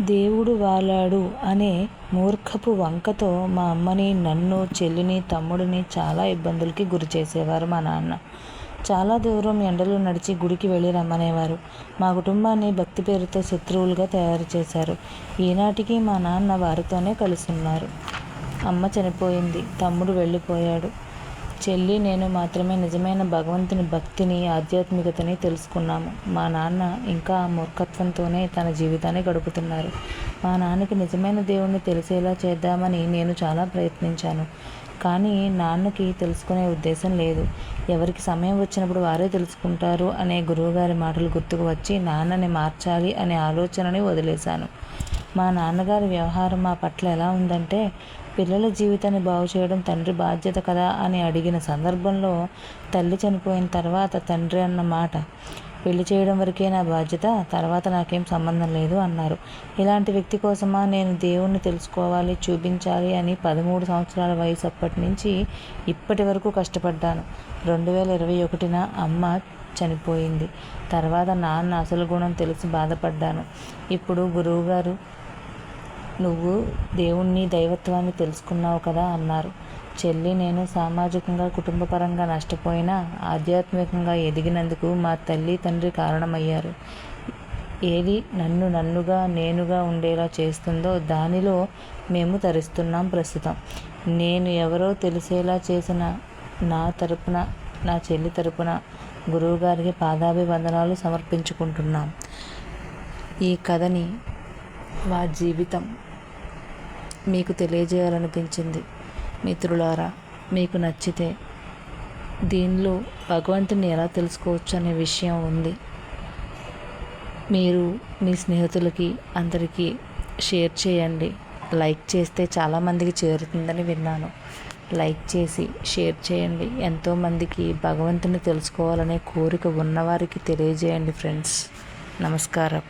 దేవుడు వాలాడు అనే మూర్ఖపు వంకతో మా అమ్మని, నన్ను, చెల్లిని, తమ్ముడిని చాలా ఇబ్బందులకి గురి చేసేవారు మా నాన్న. చాలా దూరం ఎండలో నడిచి గుడికి వెళ్ళి రమ్మనేవారు. మా కుటుంబాన్ని భక్తి పేరుతో శత్రువులుగా తయారు చేశారు. ఈనాటికి మా నాన్న వారితోనే కలిసున్నారు. అమ్మ చనిపోయింది, తమ్ముడు వెళ్ళిపోయాడు. చెల్లి, నేను మాత్రమే నిజమైన భగవంతుని భక్తిని, ఆధ్యాత్మికతని తెలుసుకున్నాము. మా నాన్న ఇంకా ఆ మూర్ఖత్వంతోనే తన జీవితాన్ని గడుపుతున్నారు. మా నాన్నకి నిజమైన దేవుణ్ణి తెలిసేలా చేద్దామని నేను చాలా ప్రయత్నించాను. కానీ నాన్నకి తెలుసుకునే ఉద్దేశం లేదు. ఎవరికి సమయం వచ్చినప్పుడు వారే తెలుసుకుంటారు అనే గురువుగారి మాటలు గుర్తుకు వచ్చి నాన్నని మార్చాలి అనే ఆలోచనని వదిలేశాను. మా నాన్నగారి వ్యవహారం మా పట్ల ఎలా ఉందంటే, పిల్లల జీవితాన్ని బాగు చేయడం తండ్రి బాధ్యత కదా అని అడిగిన సందర్భంలో తల్లి చనిపోయిన తర్వాత తండ్రి అన్న మాట, పెళ్లి చేయడం వరకే నా బాధ్యత, తర్వాత నాకేం సంబంధం లేదు అన్నారు. ఇలాంటి వ్యక్తి కోసమా నేను దేవుణ్ణి తెలుసుకోవాలి, చూపించాలి అని 13 సంవత్సరాల వయసు అప్పటి నుంచి ఇప్పటి వరకు కష్టపడ్డాను. 2021న అమ్మ చనిపోయింది. తర్వాత నాన్న అసలు గుణం తెలిసి బాధపడ్డాను. ఇప్పుడు గురువుగారు, నువ్వు దేవుణ్ణి, దైవత్వాన్ని తెలుసుకున్నావు కదా అన్నారు. చెల్లి, నేను సామాజికంగా, కుటుంబపరంగా నష్టపోయినా ఆధ్యాత్మికంగా ఎదిగినందుకు మా తల్లి, తండ్రి కారణమయ్యారు. ఏది నన్ను నన్నుగా, నేనుగా ఉండేలా చేస్తుందో దానిలో మేము తరిస్తున్నాం ప్రస్తుతం. నేను ఎవరో తెలిసేలా చేసిన నా తరపున, నా చెల్లి తరపున గురువుగారికి పాదాభివందనాలు సమర్పించుకుంటున్నాం. ఈ కథని, వారి జీవితం మీకు తెలియజేయాలనిపించింది. మిత్రులారా, మీకు నచ్చితే దీనిలో భగవంతుని ఎలా తెలుసుకోవచ్చు అనే విషయం ఉంది. మీరు మీ స్నేహితులకి అందరికీ షేర్ చేయండి. లైక్ చేస్తే చాలామందికి చేరుతుందని విన్నాను. లైక్ చేసి షేర్ చేయండి. ఎంతోమందికి భగవంతుని తెలుసుకోవాలనే కోరిక ఉన్నవారికి తెలియజేయండి ఫ్రెండ్స్. నమస్కారం.